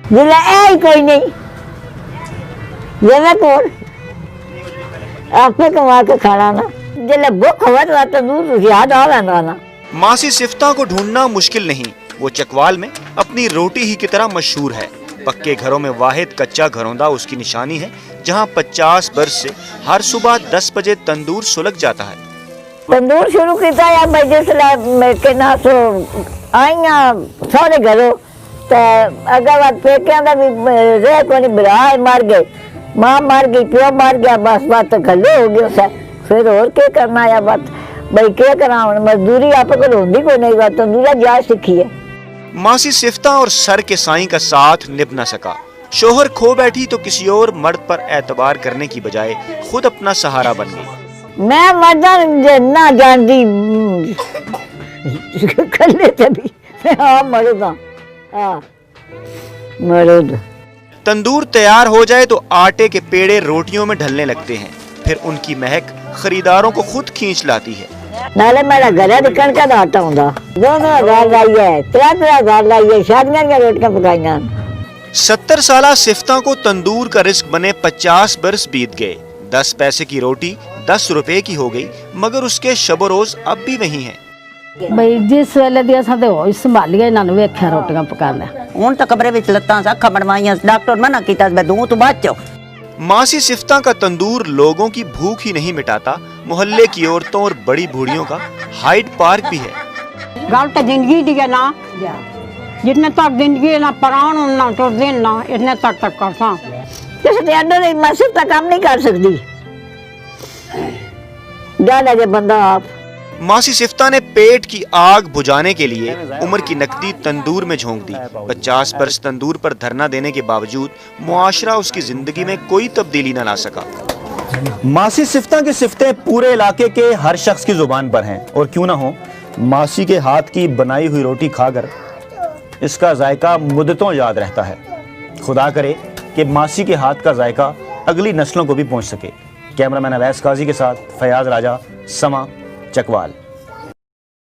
जिला ऐ कोई नहीं जेना कोल आपने कमा के खाना ना जिला भूख हो तो तंदूर याद आ रहा ना। मासी सिफ्ता को ढूंढना मुश्किल नहीं, वो चकवाल में अपनी रोटी ही की तरह मशहूर है। पक्के घरों में वाहिद कच्चा घरौंदा उसकी निशानी है, जहां 50 वर्ष से हर सुबह 10 बजे तंदूर सुलग जाता है। तंदूर शुरू किया या मैं जिसले के ना सो आईया सारे घरों तो अगर बात पेटियां का भी रह कोनी बरा मर गए, मां मर गई, प्यो मर गया, बस बात तो खल्ले हो गई उसे। फिर और क्या करना या बात भाई क्या करा, मजदूरी आप को होंगी कोई नहीं, बात तंदूरा जा सीखी है। मासी सिफ्ता और सर के साईं का साथ निभ न सका। शोहर खो बैठी तो किसी और मर्द पर एतबार करने की बजाय खुद अपना सहारा बन गई। मैं मर्दा ना जानती खल्ले तभी हाँ मरुदा हाँ मरुद। तंदूर तैयार हो जाए तो आटे के पेड़े रोटियों में ढलने लगते हैं, फिर उनकी महक खरीदारों को खुद खींच लाती है। नाले मेरा घर निकल का आता हूँ 2,000 लाई है, 3,000 लाई है, शादियां की रोटियां पकाइया। 70 साला सिफ्ता को तंदूर का रिस्क बने 50 बरस बीत गए। 10 पैसे की रोटी 10 रुपए की हो गई, मगर उसके शबो रोज अब भी वही हैं। बई जिस वेले दी असां ते होश संभालिए इन्हां नूं वेख्या रोटियां पकाने। हुण तां कमरे विच लत्तां अखां बनवाइयां, डॉक्टर मना कीता मैं दूं तो बाद चो। मासी सिफ्ता का तंदूर लोगों की भूख ही नहीं मिटाता, मोहल्ले की औरतों और बड़ी बूढ़ियों का हाइड पार्क भी है। गल तो जिंदगी दी है ना, जितने तक जिंदगी ना प्राण ना तो दिन ना इतने तक करता। मैं सिर्फ काम नहीं कर सकती, डाला जे बंदा आप। मासी सिफ्ता ने पेट की आग बुझाने के लिए उम्र की नकदी तंदूर में झोंक दी। 50 बरस तंदूर पर धरना देने के बावजूद मुआशरा उसकी जिंदगी में कोई तब्दीली न ला सका। मासी सिफ्ता की सिफ्तें पूरे इलाके के हर शख्स की जुबान पर हैं, और क्यों ना हो, मासी के हाथ की बनाई हुई रोटी खाकर इसका जायका मुद्दतों याद रहता है। खुदा करे कि मासी के हाथ का जायका अगली नस्लों को भी पहुंच सके। कैमरामैन अवैस काजी के साथ फयाज राजा, समा, चकवाल।